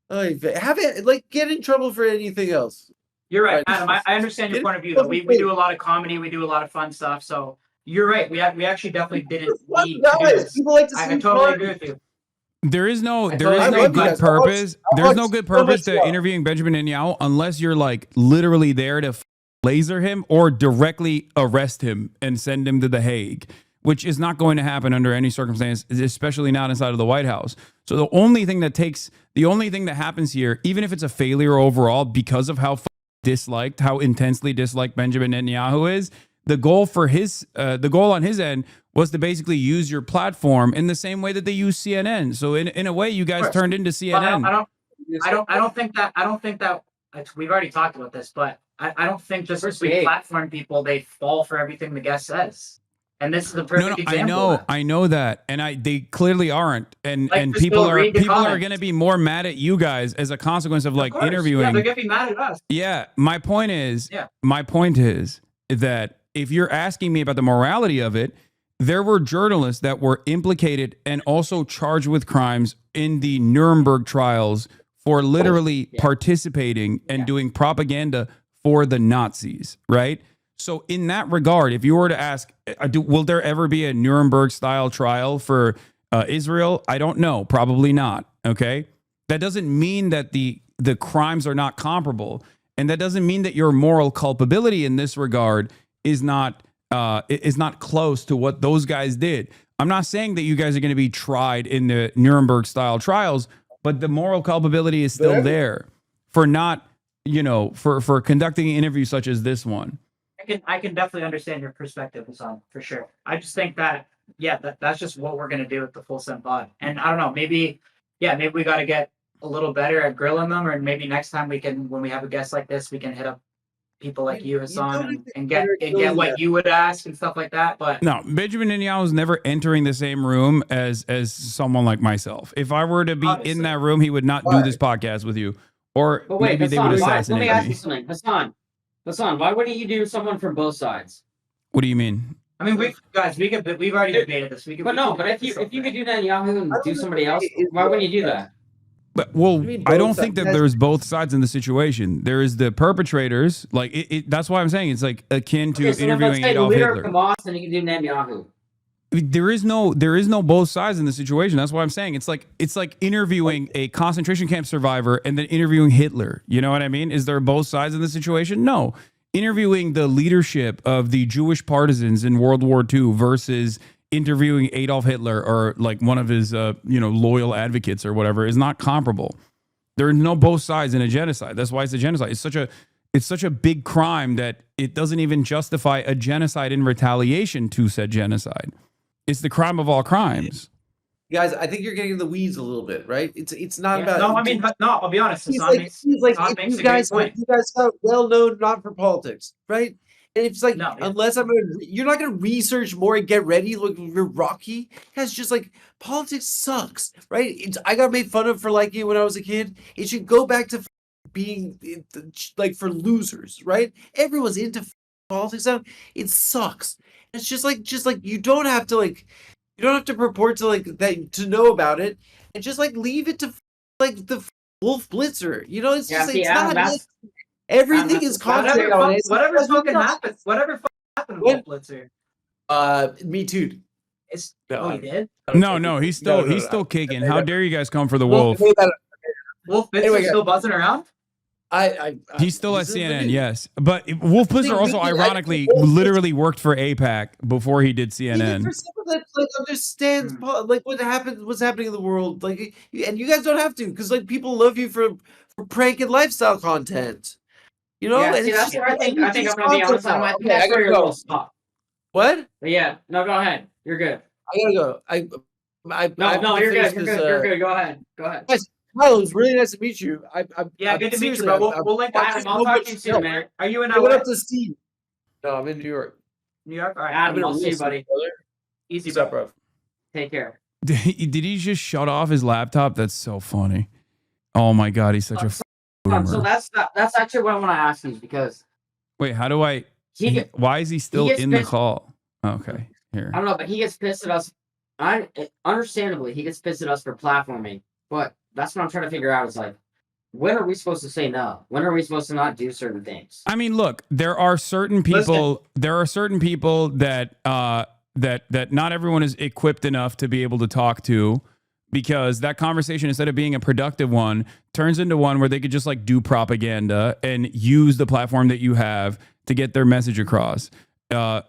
Have it like get in trouble for anything else. You're right, Adam. I understand your point of view. Though. We do a lot of comedy. We do a lot of fun stuff. So you're right. We actually definitely didn't need to do this. People like to see I totally agree with you. There is no good purpose. There's no good purpose to interviewing Benjamin Netanyahu unless you're like literally there to laser him or directly arrest him and send him to The Hague, which is not going to happen under any circumstance, especially not inside of the White House. So the only thing that happens here, even if it's a failure overall because of how intensely disliked Benjamin Netanyahu is, the goal on his end was to basically use your platform in the same way that they use CNN. So in a way, you guys turned into CNN. I don't think that we've already talked about this, but I don't think just because we platform people, they fall for everything the guest says. And this is the perfect example. I know that, and they clearly aren't, and people are going to be more mad at you guys as a consequence of like interviewing. Yeah, they're going to be mad at us. Yeah, my point is that if you're asking me about the morality of it, there were journalists that were implicated and also charged with crimes in the Nuremberg trials for literally participating and doing propaganda for the Nazis, right? So in that regard, if you were to ask, will there ever be a Nuremberg-style trial for Israel? I don't know. Probably not. Okay? That doesn't mean that the crimes are not comparable. And that doesn't mean that your moral culpability in this regard is not close to what those guys did. I'm not saying that you guys are going to be tried in the Nuremberg-style trials, but the moral culpability is still there for not, for conducting an interview such as this one. I can definitely understand your perspective, Hasan, for sure. I just think that that's just what we're gonna do with the full send pod. And I don't know, maybe we got to get a little better at grilling them, or maybe next time when we have a guest like this, we can hit up people like you, Hasan, and get what you would ask and stuff like that. But no, Benjamin Netanyahu is never entering the same room as someone like myself. If I were to be in that room, he would not do this podcast with you, or maybe Hassan, they would assassinate me. Let me ask you something, Hassan, why wouldn't you do someone from both sides? What do you mean? I mean, we've already debated this. But if you could do Netanyahu and do somebody else, why wouldn't you do that? But, well, I don't think that there's both sides in the situation. There is the perpetrators, like that's why I'm saying it's like akin to interviewing Adolf Hitler. Hamas, and you can do Netanyahu. There is no both sides in the situation. That's why I'm saying it's like interviewing a concentration camp survivor and then interviewing Hitler. You know what I mean? Is there both sides in the situation? No. Interviewing the leadership of the Jewish partisans in World War II versus interviewing Adolf Hitler or like one of his loyal advocates or whatever is not comparable. There are no both sides in a genocide. That's why it's a genocide. It's such a big crime that it doesn't even justify a genocide in retaliation to said genocide. It's the crime of all crimes. Guys, I think you're getting in the weeds a little bit, right? It's not about. No, I mean, I'll be honest. He's like you guys are well known not for politics, right? And it's like, you're not going to research more and get ready. Look, you're Rocky. That's just like, politics sucks, right? I got made fun of for liking it when I was a kid. It should go back to being like for losers, right? Everyone's into politics now. It sucks. It's just like you don't have to purport to like that to know about it, and just like leave it to like the Wolf Blitzer. You know, it's just it's not. Everything is contrary on it. Whatever fucking happens with Blitzer. Me too. He did? No, he's still kicking. How dare you guys come for the Wolf? Wolf Blitzer still buzzing around? He's still at CNN, yes. But Wolf Blitzer also ironically literally worked for AIPAC before he did CNN. For someone that like understands like what's happening in the world, like, and you guys don't have to, because like people love you for prank and lifestyle content. You know, and that's where I think I'm gonna be honest. I think that's where you're a little stop. What? But yeah, no, go ahead. You're good. I gotta go. No, you're good. You're good. Go ahead. Guys, Kyle, it was really nice to meet you. Good to meet you, bro. We'll link Adam. I'll talk to you soon, man. Are you in LA? I went up to Steve. No, I'm in New York. New York? All right, Adam, I'll see you, buddy. Easy, bro. Take care. Did he just shut off his laptop? That's so funny. Oh my God, he's such a boomer. So that's actually what I want to ask you, because wait, how do I? Why is he still in the call? Okay, here. I don't know, but he gets pissed at us. Understandably, he gets pissed at us for platforming. But that's what I'm trying to figure out. Is like, when are we supposed to say no? When are we supposed to not do certain things? I mean, look, there are certain people. There are certain people that that not everyone is equipped enough to be able to talk to, because that conversation, instead of being a productive one, turns into one where they could just like do propaganda and use the platform that you have to get their message across. I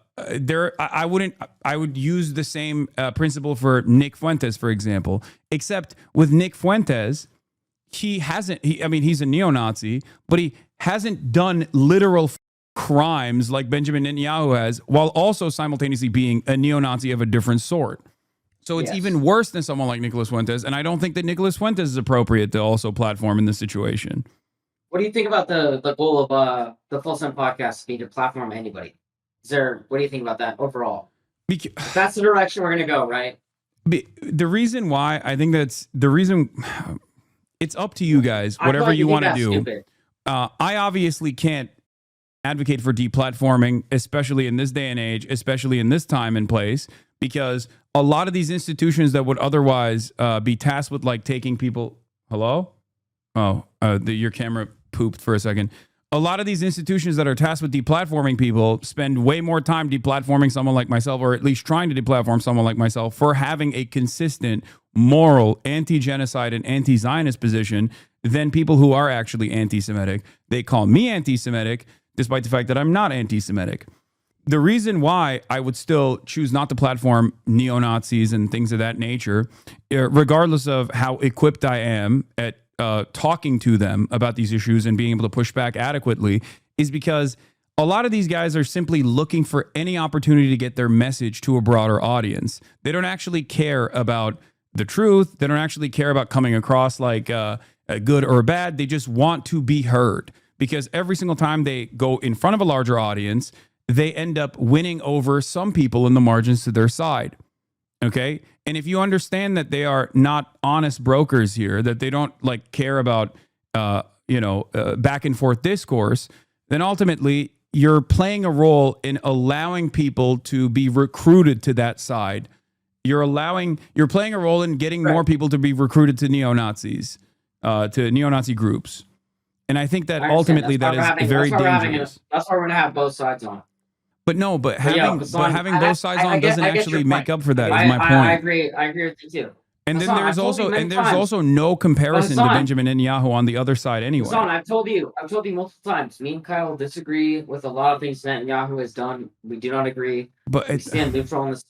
would use the same principle for Nick Fuentes, for example, except with Nick Fuentes, he's a neo-Nazi, but he hasn't done literal crimes like Benjamin Netanyahu has, while also simultaneously being a neo-Nazi of a different sort. So it's even worse than someone like Nicholas Fuentes, and I don't think that Nicholas Fuentes is appropriate to also platform in this situation. What do you think about the goal of the Full Send podcast being to platform anybody? What do you think about that overall? That's the direction we're going to go, right? The reason why I think it's up to you guys, whatever you want to do. I obviously can't advocate for deplatforming, especially in this day and age, especially in this time and place, because a lot of these institutions that would otherwise be tasked with like taking people. Hello? Oh, your camera pooped for a second. A lot of these institutions that are tasked with deplatforming people spend way more time deplatforming someone like myself, or at least trying to deplatform someone like myself, for having a consistent moral anti-genocide and anti-Zionist position than people who are actually anti-Semitic. They call me anti-Semitic, despite the fact that I'm not anti-Semitic. The reason why I would still choose not to platform neo-Nazis and things of that nature, regardless of how equipped I am at talking to them about these issues and being able to push back adequately, is because a lot of these guys are simply looking for any opportunity to get their message to a broader audience. They don't actually care about the truth. They don't actually care about coming across like a good or bad. They just want to be heard, because every single time they go in front of a larger audience, they end up winning over some people in the margins to their side. Okay. And if you understand that they are not honest brokers here, that they don't like care about, back and forth discourse, then ultimately you're playing a role in allowing people to be recruited to that side. You're playing a role in getting more people to be recruited to neo-Nazis, to neo-Nazi groups. And I think that ultimately that is very dangerous. That's why we're going to have both sides on. But having both sides on doesn't actually make up for that. Is my point. I agree with you too. And then there's also no comparison to Benjamin Netanyahu on the other side anyway. Hassan, I've told you multiple times. Me and Kyle disagree with a lot of things Netanyahu has done. We do not agree. But we stand neutral on this.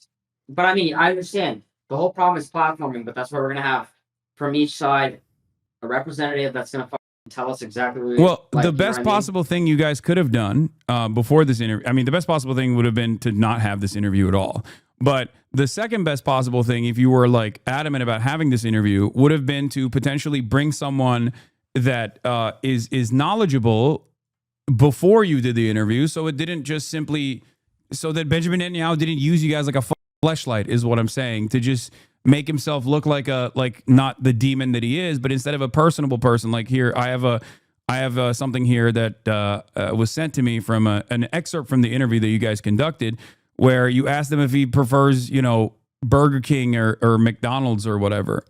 But I mean, I understand the whole problem is platforming. But that's why we're gonna have from each side a representative that's gonna tell us exactly. The best possible thing you guys could have done before this interview. I mean, the best possible thing would have been to not have this interview at all. But the second best possible thing, if you were like adamant about having this interview, would have been to potentially bring someone that is knowledgeable before you did the interview, so it didn't just simply so that Benjamin Netanyahu didn't use you guys like a fleshlight, is what I'm saying, to just make himself look like not the demon that he is, but instead of a personable person. Like, here, I have something here that was sent to me from an excerpt from the interview that you guys conducted, where you asked him if he prefers, Burger King or McDonald's or whatever.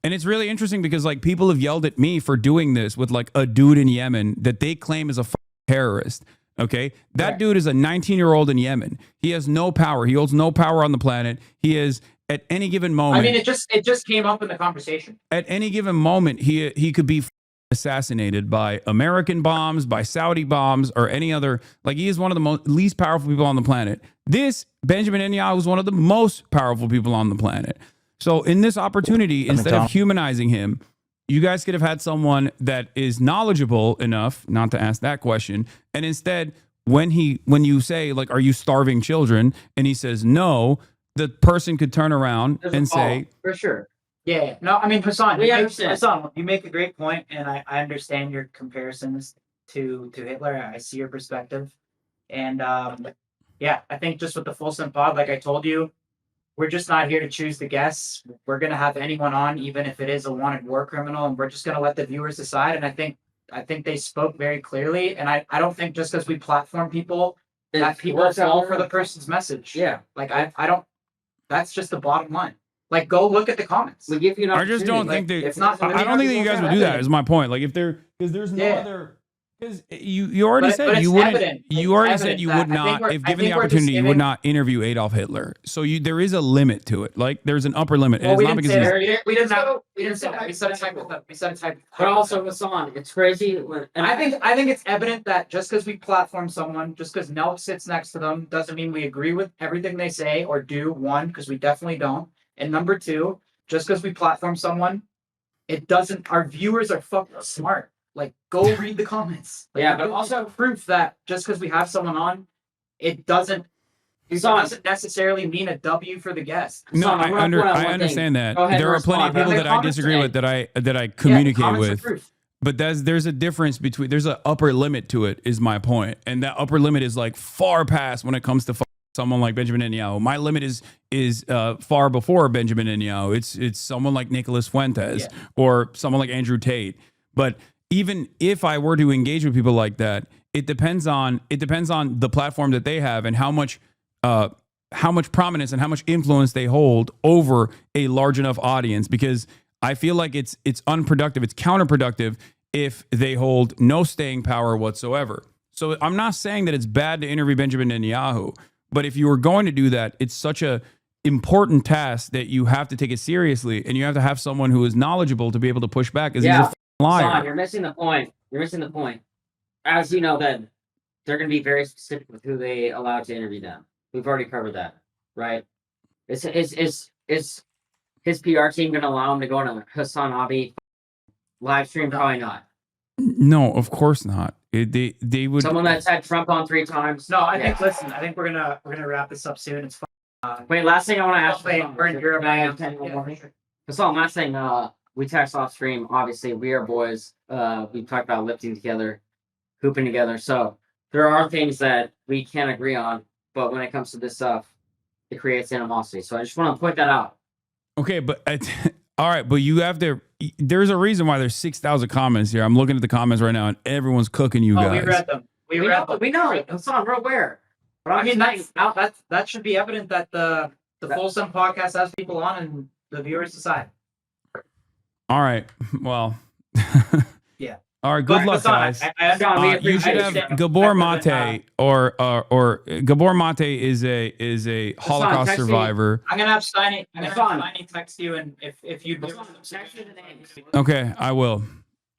And it's really interesting because like people have yelled at me for doing this with like a dude in Yemen that they claim is a terrorist. Okay. That dude is a 19-year-old in Yemen. He has no power. He holds no power on the planet. He is at any given moment. I mean, it just came up in the conversation. At any given moment, he could be assassinated by American bombs, by Saudi bombs, or any other. Like, he is one of the least powerful people on the planet. This Benjamin Netanyahu is one of the most powerful people on the planet. So in this opportunity, instead of humanizing him, you guys could have had someone that is knowledgeable enough not to ask that question. And instead, when you say, like, are you starving children? And he says no, the person could turn around and say, for sure. Yeah, no, I mean, Hassan, you make a great point, and I understand your comparisons to Hitler. I see your perspective. And yeah, I think just with the Full Pod, like I told you, we're just not here to choose the guests. We're going to have anyone on, even if it is a wanted war criminal, and we're just going to let the viewers decide. And I think they spoke very clearly. And I don't think just because we platform people, that people fall for the person's message. Yeah. Like, I don't, that's just the bottom line. Like, go look at the comments. We give you an opportunity. I just don't think I don't think that you guys would do that. Is my point. Like, because there's no other. Because you already said you wouldn't. You already said you would not, if given the opportunity, you would not interview Adolf Hitler. So there is a limit to it. Like, there's an upper limit. Well, we didn't say that. We didn't say that. We said a type. But also, Hassan, it's crazy. And I think it's evident that just because we platform someone, just because NELK sits next to them, doesn't mean we agree with everything they say or do. One, because we definitely don't. And number two, just because we platform someone, it doesn't. Our viewers are fucking smart. Like, go read the comments. Like, yeah, but also proof that just because we have someone on, it doesn't necessarily mean a W for the guest. No, I understand that. There are plenty of people that I disagree with that I communicate with. But there's a difference between, there's an upper limit to it, is my point. And that upper limit is like far past when it comes to someone like Benjamin Netanyahu. My limit is far before Benjamin Netanyahu. It's someone like Nicholas Fuentes or someone like Andrew Tate. But even if I were to engage with people like that, it depends on the platform that they have and how much prominence and how much influence they hold over a large enough audience. Because I feel like it's unproductive, it's counterproductive if they hold no staying power whatsoever. So I'm not saying that it's bad to interview Benjamin Netanyahu, but if you were going to do that, it's such a important task that you have to take it seriously, and you have to have someone who is knowledgeable to be able to push back. Because he's a liar. Son, you're missing the point. As you know, that they're going to be very specific with who they allow to interview them. We've already covered that, right? Is his PR team going to allow him to go on a Hasanabi live stream? Probably not. No, of course not. They would. Someone that's had Trump on 3 times. No, I think. Listen, I think we're gonna wrap this up soon. It's fun. Wait, last thing I want to ask. We're in Europe. Hassan, last thing. We text off stream. Obviously, we are boys. We talked about lifting together, hooping together. So there are things that we can't agree on, but when it comes to this stuff, it creates animosity. So I just want to point that out. Okay, but all right, but you have to. There's a reason why there's 6,000 comments here. I'm looking at the comments right now, and everyone's cooking you guys. We read them. We read them. We know. Hassan, we're aware. But I mean, that should be evident that the Fulsome podcast has people on, and the viewers decide. All right. Well. Yeah. All right. Good luck, guys. You should have Gabor Mate or Gabor Mate is a Holocaust survivor. I'm gonna have Steiny. Text you, and if you do. Okay, I will.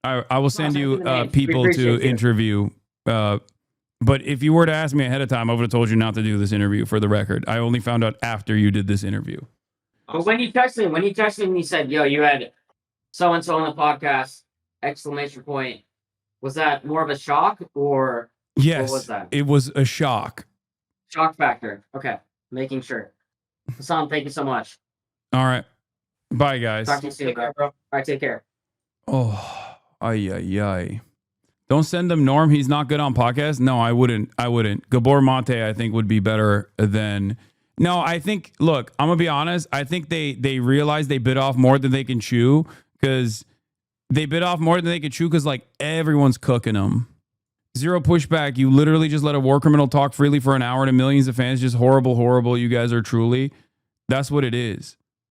I will send you people to interview. But if you were to ask me ahead of time, I would have told you not to do this interview. For the record, I only found out after you did this interview. But when he texted me, and he said, "Yo, you had so and so on the podcast!" Exclamation point. Was that more of a shock or? Yes, what was that? It was a shock. Shock factor. Okay, making sure. Hassan, thank you so much. All right, bye guys. Talk to you soon, bro. All right, take care. Oh, ay. Don't send him Norm. He's not good on podcasts. No, I wouldn't. Gabor Mate, I think, would be better than. No, I think. Look, I'm gonna be honest. I think they realize they bit off more than they can chew because they bit off more than they could chew because like everyone's cooking them. Zero pushback. You literally just let a war criminal talk freely for an hour to millions of fans. Just horrible. You guys are truly. That's what it is.